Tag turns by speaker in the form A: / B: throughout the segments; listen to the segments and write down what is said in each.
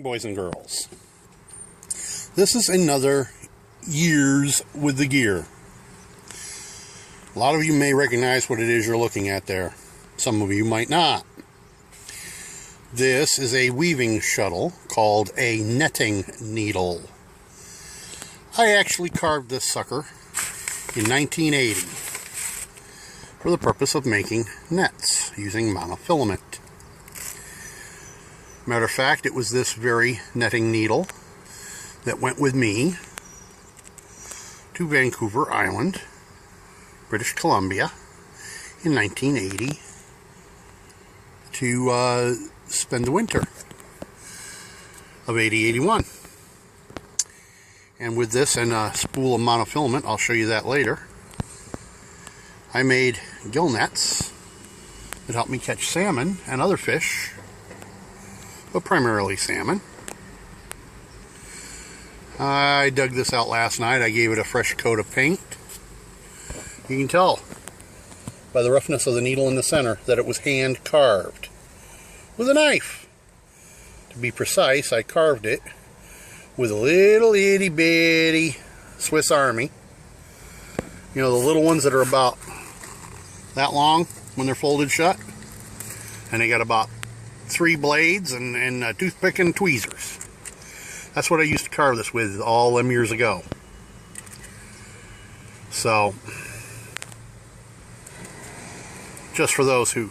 A: boys and girls. This is another years with the gear. A lot of you may recognize what it is you're looking at there. Some of you might not. This is a weaving shuttle called a netting needle. I actually carved this sucker in 1980 for the purpose of making nets using monofilament. Matter of fact, it was this very netting needle that went with me to Vancouver Island, British Columbia in 1980 to spend the winter of 80-81. And with this and a spool of monofilament, I'll show you that later, I made gill nets that help me catch salmon and other fish, but primarily salmon. I dug this out last night. I gave it a fresh coat of paint. You can tell by the roughness of the needle in the center that it was hand carved with a knife. To be precise, I carved it with a little itty bitty Swiss Army. You know, the little ones that are about that long when they're folded shut, and they got about 3 blades and a toothpick and tweezers. That's what I used to carve this with all them years ago. So, just for those who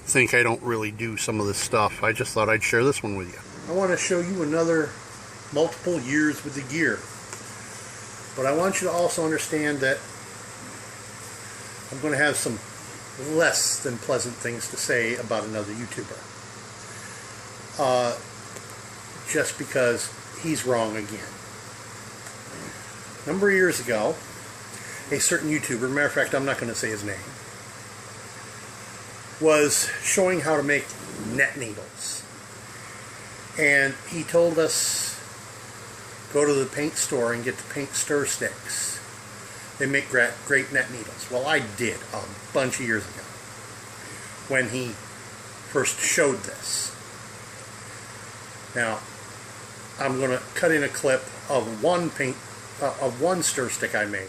A: think I don't really do some of this stuff, I just thought I'd share this one with you. I want to show you another multiple years with the gear. But I want you to also understand that I'm going to have some less than pleasant things to say about another YouTuber. Just because he's wrong again. A number of years ago, a certain YouTuber, matter of fact, I'm not going to say his name, was showing how to make net needles. And he told us, go to the paint store and get the paint stir sticks. They make great net needles. Well, I did a bunch of years ago when he first showed this. Now, I'm going to cut in a clip of one stir stick I made.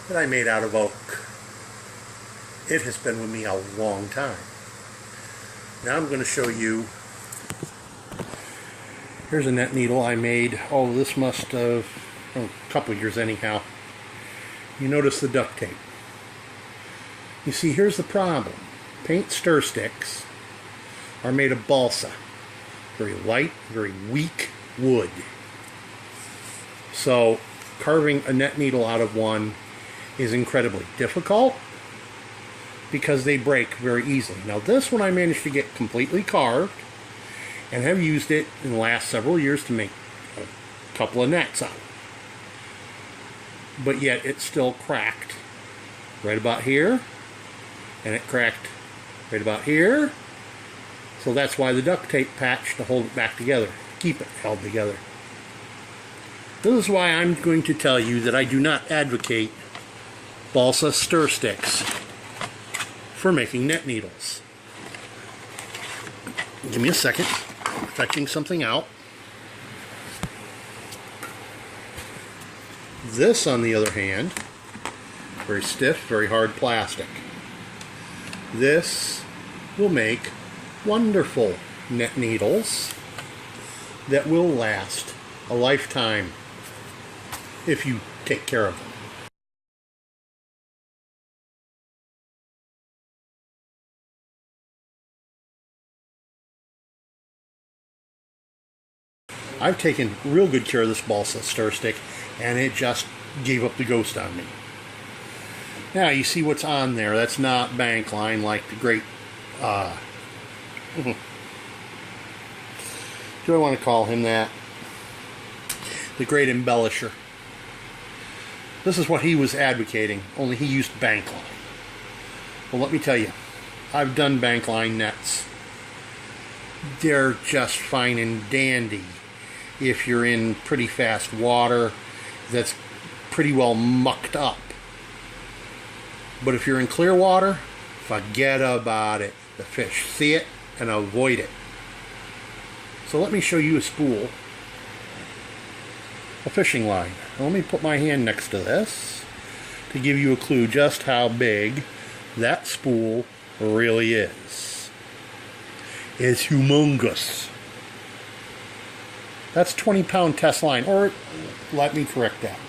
A: That I made out of oak. It has been with me a long time. Now I'm going to show you. Here's a net needle I made. Oh, this must have a couple of years anyhow. You notice the duct tape. You see, here's the problem. Paint stir sticks are made of balsa. Very light, very weak wood. So carving a net needle out of one is incredibly difficult because they break very easily. Now this one I managed to get completely carved and have used it in the last several years to make a couple of nets out of. But yet it's still cracked right about here, and it cracked right about here. So that's why the duct tape patch to hold it back together, keep it held together. This is why I'm going to tell you that I do not advocate balsa stir sticks for making net needles. Give me a second. I'm fetching something out. This, on the other hand, very stiff, very hard plastic. This will make wonderful net needles that will last a lifetime if you take care of them. I've taken real good care of this balsa stir stick, and it just gave up the ghost on me. Now you see what's on there. That's not bank line like the great do I want to call him that? The great embellisher. This is what he was advocating, only he used bank line. Well, let me tell you, I've done bank line nets. They're just fine and dandy if you're in pretty fast water that's pretty well mucked up. But if you're in clear water, forget about it. The fish see it and avoid it. So let me show you a spool, a fishing line. Now let me put my hand next to this to give you a clue just how big that spool really is. It's humongous. That's 20-pound test line, or let me correct that.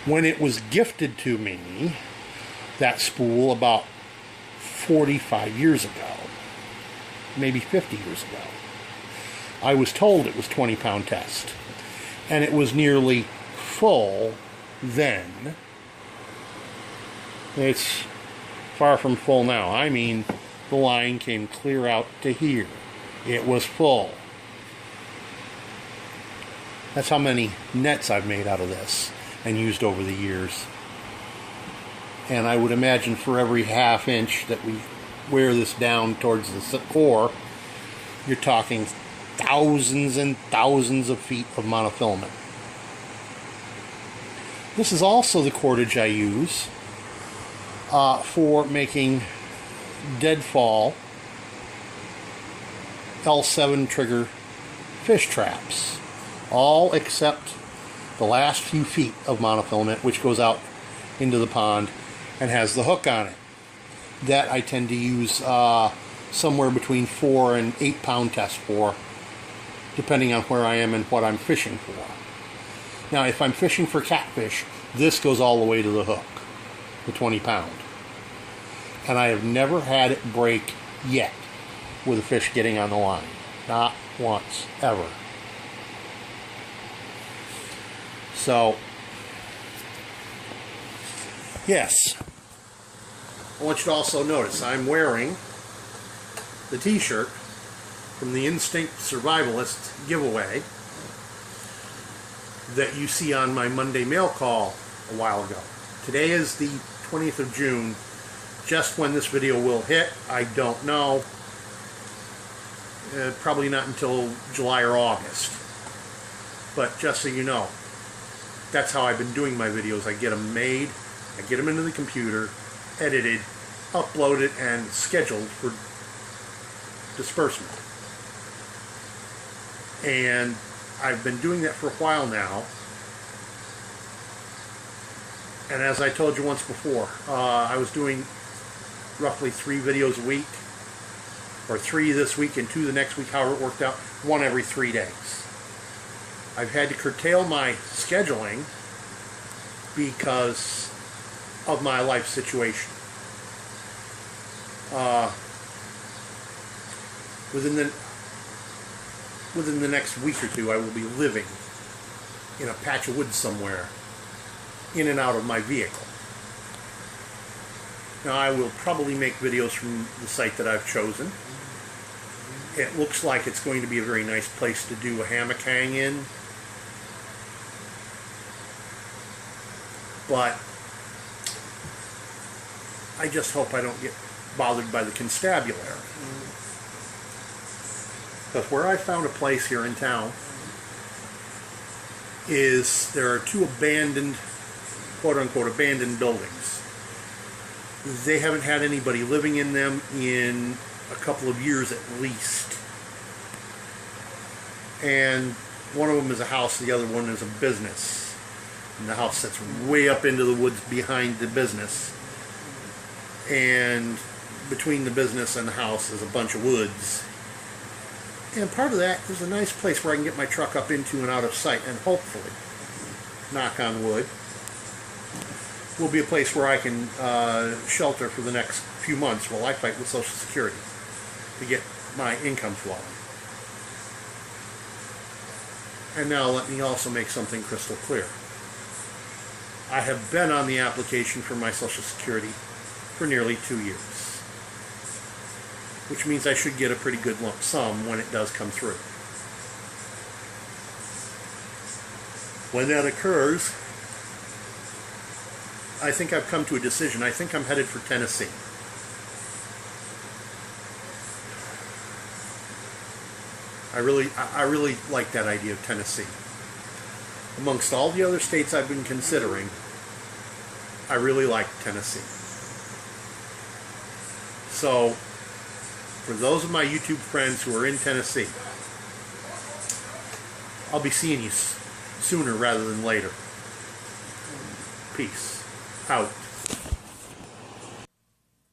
A: When it was gifted to me, that spool about 45 years ago, maybe 50 years ago, I was told it was 20-pound test, and it was nearly full then. It's far from full now. I mean, the line came clear out to here. It was full. That's how many nets I've made out of this and used over the years. And I would imagine for every half inch that we wear this down towards the core, you're talking thousands and thousands of feet of monofilament. This is also the cordage I use for making deadfall L7 trigger fish traps. All except the last few feet of monofilament, which goes out into the pond and has the hook on it. That I tend to use somewhere between 4 and 8 pound test for, depending on where I am and what I'm fishing for. Now, if I'm fishing for catfish, this goes all the way to the hook, the 20 pound. And I have never had it break yet with a fish getting on the line. Not once, ever. So, yes, I want you to also notice I'm wearing the t-shirt from the Instinct Survivalist giveaway that you see on my Monday mail call a while ago. Today is the 20th of June. Just when this video will hit, I don't know. Probably not until July or August. But just so you know, that's how I've been doing my videos. I get them made, I get them into the computer, edited, uploaded, and scheduled for disbursement. And I've been doing that for a while now. And as I told you once before, I was doing roughly 3 videos a week, or 3 this week and 2 the next week, however it worked out, 1 every 3 days. I've had to curtail my scheduling because of my life situation. Within the next week or 2, I will be living in a patch of woods somewhere, in and out of my vehicle. Now, I will probably make videos from the site that I've chosen. It looks like it's going to be a very nice place to do a hammock hang in. But I just hope I don't get bothered by the constabulary. Because where I found a place here in town is there are 2 abandoned, quote-unquote, abandoned buildings. They haven't had anybody living in them in a couple of years at least. And one of them is a house, the other one is a business. And the house sits way up into the woods behind the business. And between the business and the house is a bunch of woods. And part of that is a nice place where I can get my truck up into and out of sight, and hopefully, knock on wood, will be a place where I can shelter for the next few months while I fight with Social Security to get my income flowing. And now let me also make something crystal clear. I have been on the application for my Social Security for nearly 2 years, which means I should get a pretty good lump sum when it does come through. When that occurs, I think I've come to a decision. I think I'm headed for Tennessee. I really like that idea of Tennessee. Amongst all the other states I've been considering, I really like Tennessee. So, for those of my YouTube friends who are in Tennessee, I'll be seeing you sooner rather than later. Peace out.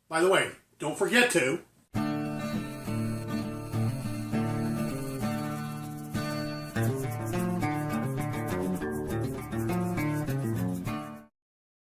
A: By the way, don't forget to